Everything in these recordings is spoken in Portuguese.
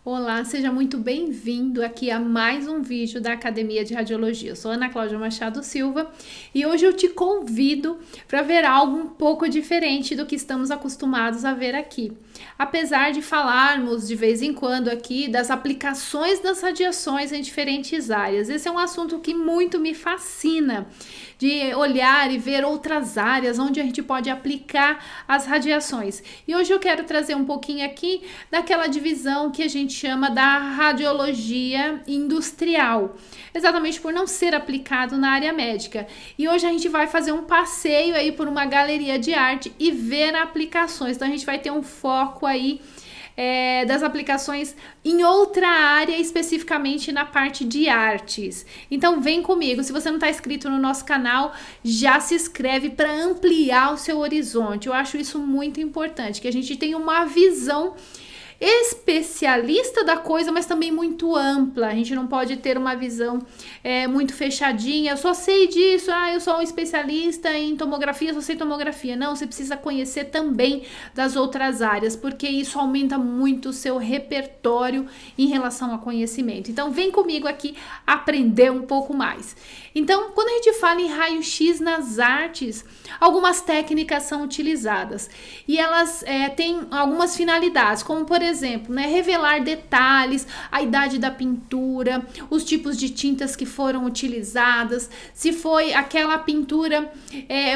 Olá, seja muito bem-vindo aqui a mais um vídeo da Academia de Radiologia. Eu sou Ana Cláudia Machado Silva e hoje eu te convido para ver algo um pouco diferente do que estamos acostumados a ver aqui. Apesar de falarmos de vez em quando aqui das aplicações das radiações em diferentes áreas, esse é um assunto que muito me fascina, de olhar e ver outras áreas onde a gente pode aplicar as radiações. E hoje eu quero trazer um pouquinho aqui daquela divisão que a gente chama da radiologia industrial, exatamente por não ser aplicado na área médica. E hoje a gente vai fazer um passeio aí por uma galeria de arte e ver aplicações. Então a gente vai ter um foco aí das aplicações em outra área, especificamente na parte de artes. Então vem comigo, se você não está inscrito no nosso canal, já se inscreve para ampliar o seu horizonte. Eu acho isso muito importante, que a gente tenha uma visão especialista da coisa, mas também muito ampla. A gente não pode ter uma visão muito fechadinha. Eu só sei disso, eu sou um especialista em tomografia, só sei tomografia. Não, você precisa conhecer também das outras áreas, porque isso aumenta muito o seu repertório em relação a conhecimento. Então vem comigo aqui aprender um pouco mais. Então, quando a gente fala em raio-x nas artes, algumas técnicas são utilizadas e elas têm algumas finalidades, como por exemplo, revelar detalhes, a idade da pintura, os tipos de tintas que foram utilizadas, se foi aquela pintura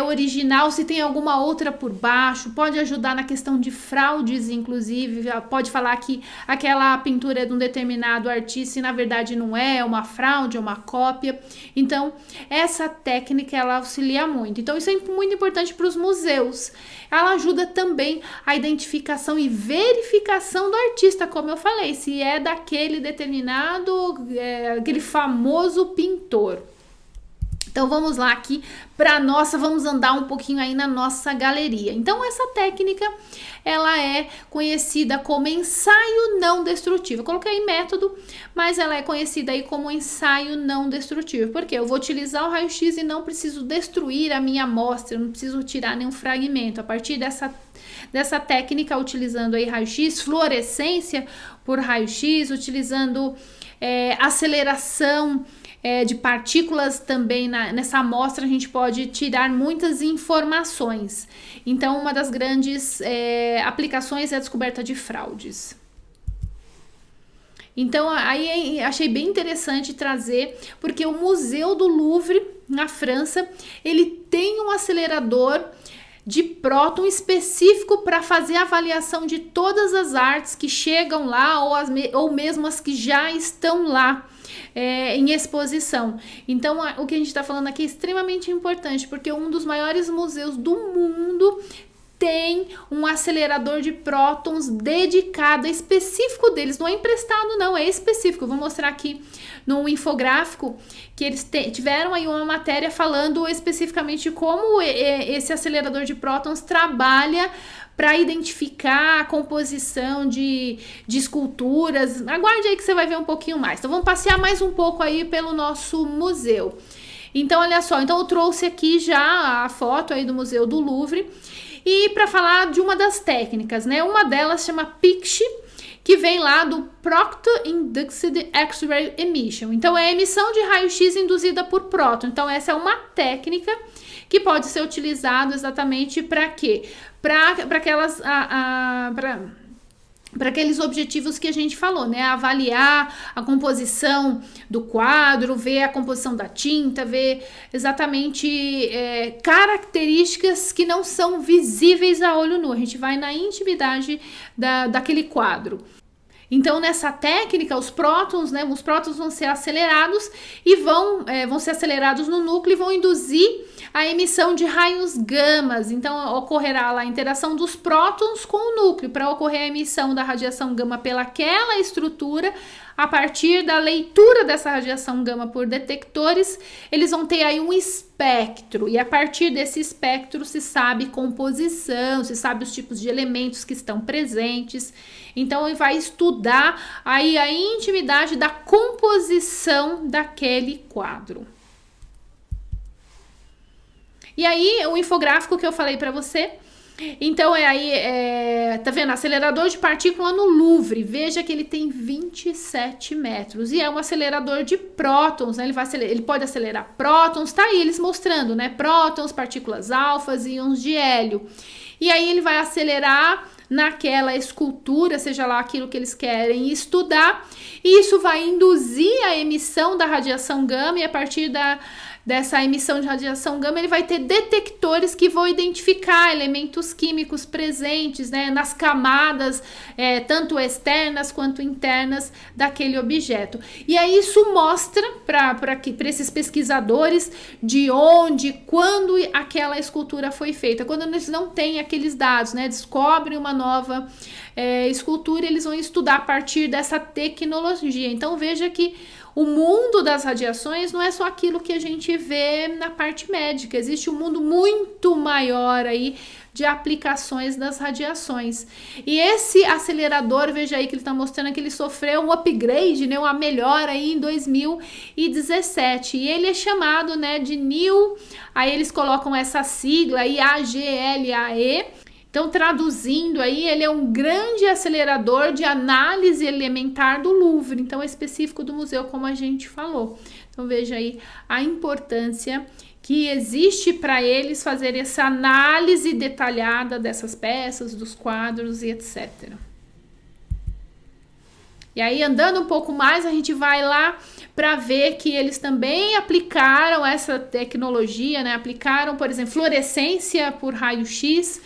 original, se tem alguma outra por baixo, pode ajudar na questão de fraudes, inclusive, pode falar que aquela pintura é de um determinado artista e na verdade não é uma fraude, é uma cópia. Então, essa técnica ela auxilia muito. Então, isso é muito importante para os museus. Ela ajuda também a identificação e verificação do artista, como eu falei, se é daquele determinado, aquele famoso pintor. Então vamos lá aqui para nossa, vamos andar um pouquinho aí na nossa galeria. Então essa técnica, ela é conhecida como ensaio não destrutivo. Eu coloquei método, mas ela é conhecida aí como ensaio não destrutivo. Porque eu vou utilizar o raio-x e não preciso destruir a minha amostra, não preciso tirar nenhum fragmento. A partir dessa técnica, utilizando aí raio-x, fluorescência por raio-x, utilizando aceleração de partículas também nessa amostra, a gente pode tirar muitas informações. Então, uma das grandes aplicações é a descoberta de fraudes. Então, aí achei bem interessante trazer, porque o Museu do Louvre, na França, ele tem um acelerador de próton específico para fazer a avaliação de todas as artes que chegam lá ou mesmo as que já estão lá em exposição. Então, o que a gente está falando aqui é extremamente importante, porque um dos maiores museus do mundo tem um acelerador de prótons dedicado, específico deles, não é emprestado não, é específico. Eu vou mostrar aqui no infográfico que eles tiveram aí uma matéria falando especificamente como esse acelerador de prótons trabalha para identificar a composição de esculturas. Aguarde aí que você vai ver um pouquinho mais. Então vamos passear mais um pouco aí pelo nosso museu. Então olha só, então eu trouxe aqui já a foto aí do Museu do Louvre. E para falar de uma das técnicas, uma delas chama PIXI, que vem lá do Proton-Induced X-ray Emission. Então é a emissão de raio-x induzida por próton. Então essa é uma técnica que pode ser utilizada exatamente para quê? Para aqueles objetivos que a gente falou, avaliar a composição do quadro, ver a composição da tinta, ver exatamente características que não são visíveis a olho nu. A gente vai na intimidade daquele quadro. Então, nessa técnica, os prótons vão ser acelerados e vão ser acelerados no núcleo e vão induzir a emissão de raios gamas. Então, ocorrerá lá a interação dos prótons com o núcleo para ocorrer a emissão da radiação gama pelaquela estrutura. A partir da leitura dessa radiação gama por detectores, eles vão ter aí um espectro, e a partir desse espectro se sabe composição, se sabe os tipos de elementos que estão presentes. Então, ele vai estudar aí a intimidade da composição daquele quadro. E aí, o infográfico que eu falei para você Então, tá vendo? Acelerador de partícula no Louvre. Veja que ele tem 27 metros. E é um acelerador de prótons, né? Ele pode acelerar prótons. Tá aí eles mostrando, né? Prótons, partículas alfas e íons de hélio. E aí ele vai acelerar naquela escultura, seja lá aquilo que eles querem estudar. E isso vai induzir a emissão da radiação gama, e a partir dessa emissão de radiação gama, ele vai ter detectores que vão identificar elementos químicos presentes, né, nas camadas, tanto externas quanto internas daquele objeto. E aí isso mostra para esses pesquisadores de onde, quando aquela escultura foi feita. Quando eles não têm aqueles dados, né, descobrem uma nova escultura, eles vão estudar a partir dessa tecnologia. Então veja que o mundo das radiações não é só aquilo que a gente vê na parte médica. Existe um mundo muito maior aí de aplicações das radiações. E esse acelerador, veja aí que ele está mostrando que ele sofreu um upgrade, né, uma melhora aí em 2017. E ele é chamado, né, de NEW, aí eles colocam essa sigla aí, AGLAE. Então, traduzindo aí, ele é um grande acelerador de análise elementar do Louvre, então é específico do museu, como a gente falou. Então, veja aí a importância que existe para eles fazerem essa análise detalhada dessas peças, dos quadros e etc. E aí, andando um pouco mais, a gente vai lá para ver que eles também aplicaram essa tecnologia, né? Aplicaram, por exemplo, fluorescência por raio-x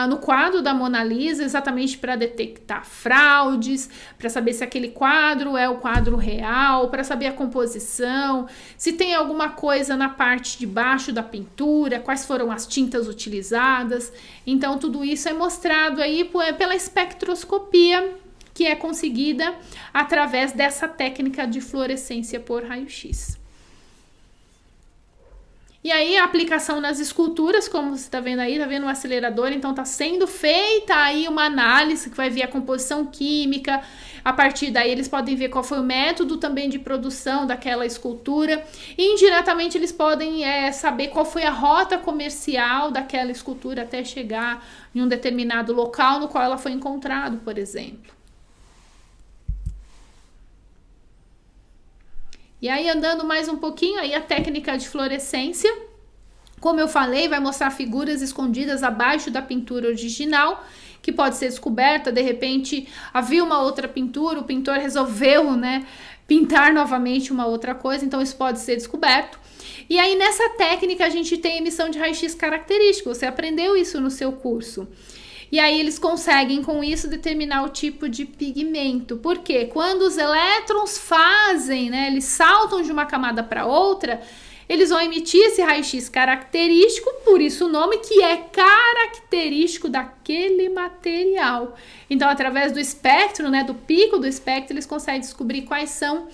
no quadro da Mona Lisa, exatamente para detectar fraudes, para saber se aquele quadro é o quadro real, para saber a composição, se tem alguma coisa na parte de baixo da pintura, quais foram as tintas utilizadas. Então, tudo isso é mostrado aí pela espectroscopia, que é conseguida através dessa técnica de fluorescência por raio-x. E aí a aplicação nas esculturas, como você está vendo aí, tá vendo o acelerador, então está sendo feita aí uma análise que vai ver a composição química, a partir daí eles podem ver qual foi o método também de produção daquela escultura, e indiretamente eles podem saber qual foi a rota comercial daquela escultura até chegar em um determinado local no qual ela foi encontrada, por exemplo. E aí, andando mais um pouquinho, aí a técnica de fluorescência, como eu falei, vai mostrar figuras escondidas abaixo da pintura original, que pode ser descoberta. De repente, havia uma outra pintura, o pintor resolveu, né, pintar novamente uma outra coisa, então isso pode ser descoberto. E aí, nessa técnica, a gente tem emissão de raio-x característico, você aprendeu isso no seu curso. E aí eles conseguem com isso determinar o tipo de pigmento. Porque quando os elétrons fazem, né, eles saltam de uma camada para outra, eles vão emitir esse raio-x característico, por isso o nome, que é característico daquele material. Então, através do espectro, né, do pico do espectro, eles conseguem descobrir quais são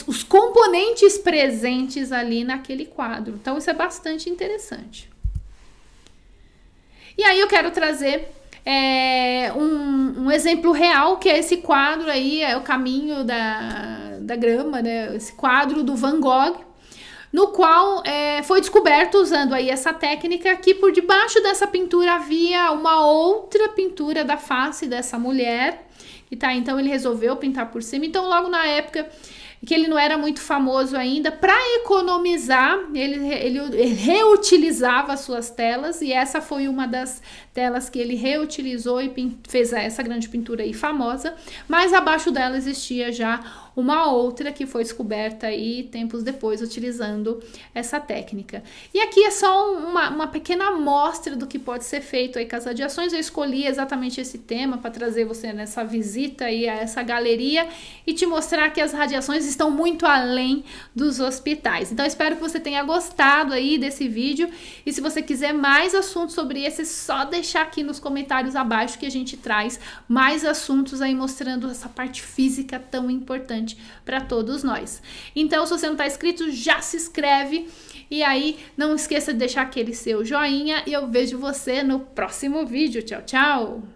os componentes presentes ali naquele quadro. Então, isso é bastante interessante. E aí eu quero trazer um exemplo real, que é esse quadro aí, é o caminho da grama, né? Esse quadro do Van Gogh, no qual foi descoberto, usando aí essa técnica, que por debaixo dessa pintura havia uma outra pintura da face dessa mulher, então ele resolveu pintar por cima. Então, logo na época que ele não era muito famoso ainda, para economizar, ele reutilizava as suas telas, e essa foi uma das telas que ele reutilizou e fez essa grande pintura aí famosa, mas abaixo dela existia já uma outra que foi descoberta aí tempos depois, utilizando essa técnica. E aqui é só uma pequena amostra do que pode ser feito aí com as radiações. Eu escolhi exatamente esse tema para trazer você nessa visita aí a essa galeria e te mostrar que as radiações estão muito além dos hospitais. Então, espero que você tenha gostado aí desse vídeo, e se você quiser mais assuntos sobre esse, é só deixar aqui nos comentários abaixo que a gente traz mais assuntos aí mostrando essa parte física tão importante para todos nós. Então, se você não está inscrito, já se inscreve, e aí não esqueça de deixar aquele seu joinha, e eu vejo você no próximo vídeo. Tchau, tchau!